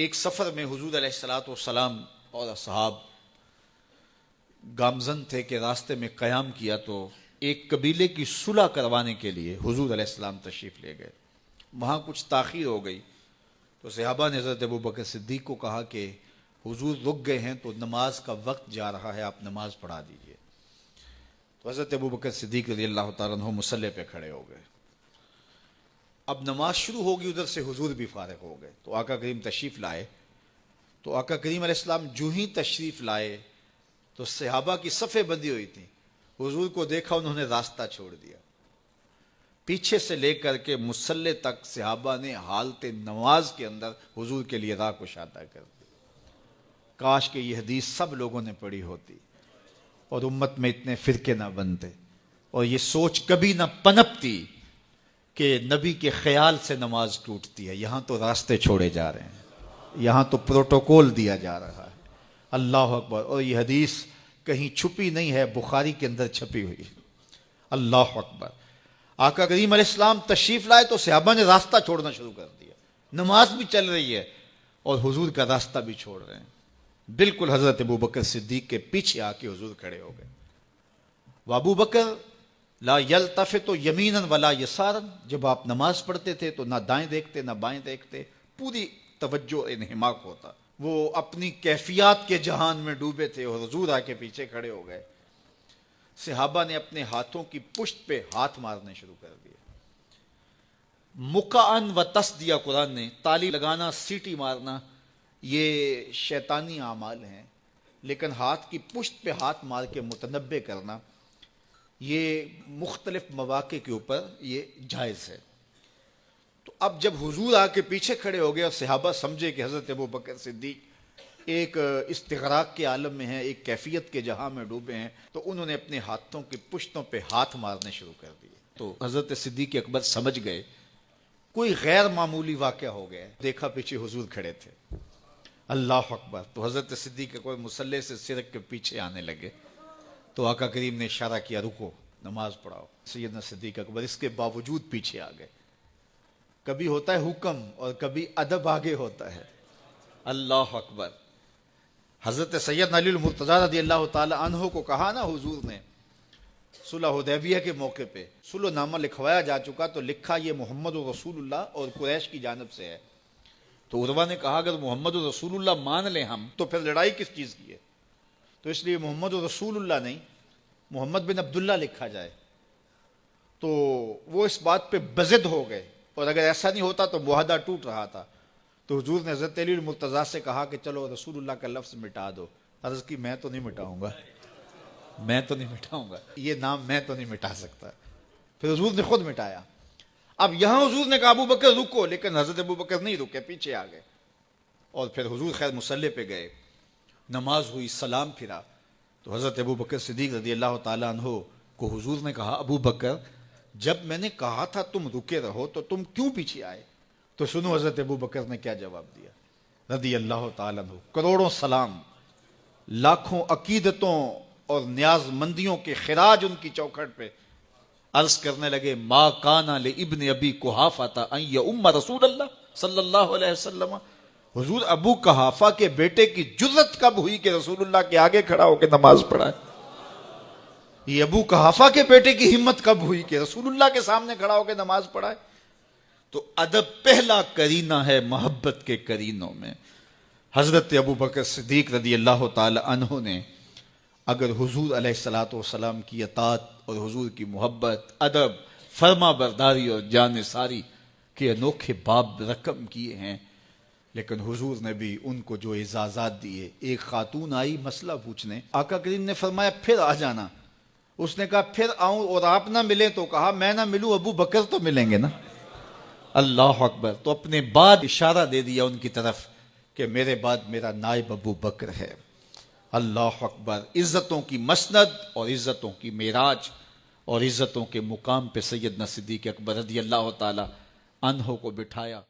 ایک سفر میں حضور علیہ الصلوۃ والسلام اور اصحاب گامزن تھے کہ راستے میں قیام کیا تو ایک قبیلے کی صلح کروانے کے لیے حضور علیہ السلام تشریف لے گئے. وہاں کچھ تاخیر ہو گئی تو صحابہ نے حضرت ابوبکر صدیق کو کہا کہ حضور رک گئے ہیں تو نماز کا وقت جا رہا ہے، آپ نماز پڑھا دیجئے. تو حضرت ابوبکر صدیق رضی اللہ تعالیٰ عنہ مصلی پہ کھڑے ہو گئے. اب نماز شروع ہوگی، ادھر سے حضور بھی فارغ ہو گئے تو آقا کریم تشریف لائے. تو آقا کریم علیہ السلام جو ہی تشریف لائے تو صحابہ کی صفیں بندی ہوئی تھی. حضور کو دیکھا، انہوں نے راستہ چھوڑ دیا. پیچھے سے لے کر کے مصلی تک صحابہ نے حالت نماز کے اندر حضور کے لیے راہ کشادہ کر دی. کاش کہ یہ حدیث سب لوگوں نے پڑھی ہوتی اور امت میں اتنے فرقے نہ بنتے اور یہ سوچ کبھی نہ پنپتی کہ نبی کے خیال سے نماز ٹوٹتی ہے. یہاں تو راستے چھوڑے جا رہے ہیں، یہاں تو پروٹوکول دیا جا رہا ہے. اللہ اکبر. اور یہ حدیث کہیں چھپی نہیں ہے، بخاری کے اندر چھپی ہوئی ہے. اللہ اکبر. آقا کریم علیہ السلام تشریف لائے تو صحابہ نے راستہ چھوڑنا شروع کر دیا. نماز بھی چل رہی ہے اور حضور کا راستہ بھی چھوڑ رہے ہیں. بالکل حضرت ابوبکر صدیق کے پیچھے آ کے حضور کھڑے ہو گئے. وابو بکر لا یلتفت یمینا ولا یسارا. جب آپ نماز پڑھتے تھے تو نہ دائیں دیکھتے نہ بائیں دیکھتے، پوری توجہ انہماک ہوتا. وہ اپنی کیفیات کے جہان میں ڈوبے تھے اور حضور آ کے پیچھے کھڑے ہو گئے. صحابہ نے اپنے ہاتھوں کی پشت پہ ہاتھ مارنے شروع کر دیے. مکعن و تس دیا قرآن نے. تالی لگانا، سیٹی مارنا یہ شیطانی اعمال ہیں، لیکن ہاتھ کی پشت پہ ہاتھ مار کے متنبع کرنا یہ مختلف مواقع کے اوپر یہ جائز ہے. تو اب جب حضور آ کے پیچھے کھڑے ہو گئے اور صحابہ سمجھے کہ حضرت ابوبکر صدیق ایک استغراق کے عالم میں ہیں، ایک کیفیت کے جہاں میں ڈوبے ہیں، تو انہوں نے اپنے ہاتھوں کی پشتوں پہ ہاتھ مارنے شروع کر دیے. تو حضرت صدیق اکبر سمجھ گئے کوئی غیر معمولی واقعہ ہو گیا. دیکھا پیچھے حضور کھڑے تھے. اللہ اکبر. تو حضرت صدیق اکبر مصلی سے سرک کے پیچھے آنے لگے تو آقا کریم نے اشارہ کیا رکو، نماز پڑھاؤ. سیدنا صدیق اکبر اس کے باوجود پیچھے آ گئے. کبھی ہوتا ہے حکم اور کبھی ادب آگے ہوتا ہے. اللہ اکبر. حضرت سیدنا علی المرتضی رضی اللہ تعالی عنہ کو کہا نا حضور نے صلح حدیبیہ کے موقع پہ صلح نامہ لکھوایا جا چکا تو لکھا یہ محمد رسول اللہ اور قریش کی جانب سے ہے. تو عروہ نے کہا اگر محمد رسول اللہ مان لیں ہم تو پھر لڑائی کس چیز کی ہے؟ تو اس لیے محمد رسول اللہ نہیں، محمد بن عبداللہ لکھا جائے. تو وہ اس بات پہ بضد ہو گئے اور اگر ایسا نہیں ہوتا تو معاہدہ ٹوٹ رہا تھا. تو حضور نے حضرت علی المرتضی سے کہا کہ چلو رسول اللہ کا لفظ مٹا دو. عرض کی میں تو نہیں مٹاؤں گا، میں تو نہیں مٹاؤں گا، یہ نام میں تو نہیں مٹا سکتا. پھر حضور نے خود مٹایا. اب یہاں حضور نے کہا ابو بکر رکو، لیکن حضرت ابو بکر نہیں رکے، پیچھے آ گئے. اور پھر حضور خیر مصلی پہ گئے، نماز ہوئی، سلام پھرا. تو حضرت ابو بکر صدیق رضی اللہ تعالیٰ عنہ کو حضور نے کہا ابو بکر جب میں نے کہا تھا تم رکے رہو تو تم کیوں پیچھے آئے؟ تو سنو حضرت ابو بکر نے کیا جواب دیا رضی اللہ تعالیٰ عنہ. کروڑوں سلام، لاکھوں عقیدتوں اور نیاز مندیوں کے خراج ان کی چوکھٹ پہ. عرض کرنے لگے ما کانا لابن ابی قحافہ ان یؤم رسول اللہ صلی اللہ علیہ وسلم. حضور ابو قحافہ کے بیٹے کی جرت کب ہوئی کہ رسول اللہ کے آگے کھڑا ہو کے نماز پڑھائے؟ یہ ابو قحافہ کے بیٹے کی ہمت کب ہوئی کہ رسول اللہ کے سامنے کھڑا ہو کے نماز پڑھائے؟ تو ادب پہلا کرینہ ہے محبت کے کرینوں میں. حضرت ابو بکر صدیق رضی اللہ تعالی عنہ نے اگر حضور علیہ الصلوۃ والسلام کی اطاعت اور حضور کی محبت، ادب، فرما برداری اور جانثاری کے انوکھے باب رقم کیے ہیں، لیکن حضور نے بھی ان کو جو اعزازات دیے. ایک خاتون آئی مسئلہ پوچھنے، آقا کریم نے فرمایا پھر آ جانا. اس نے کہا پھر آؤں اور آپ نہ ملیں؟ تو کہا میں نہ ملوں ابو بکر تو ملیں گے نا. اللہ اکبر. تو اپنے بعد اشارہ دے دیا ان کی طرف کہ میرے بعد میرا نائب ابو بکر ہے. اللہ اکبر. عزتوں کی مسند اور عزتوں کی معراج اور عزتوں کے مقام پہ سیدنا صدیق اکبر رضی اللہ تعالی عنہ کو بٹھایا.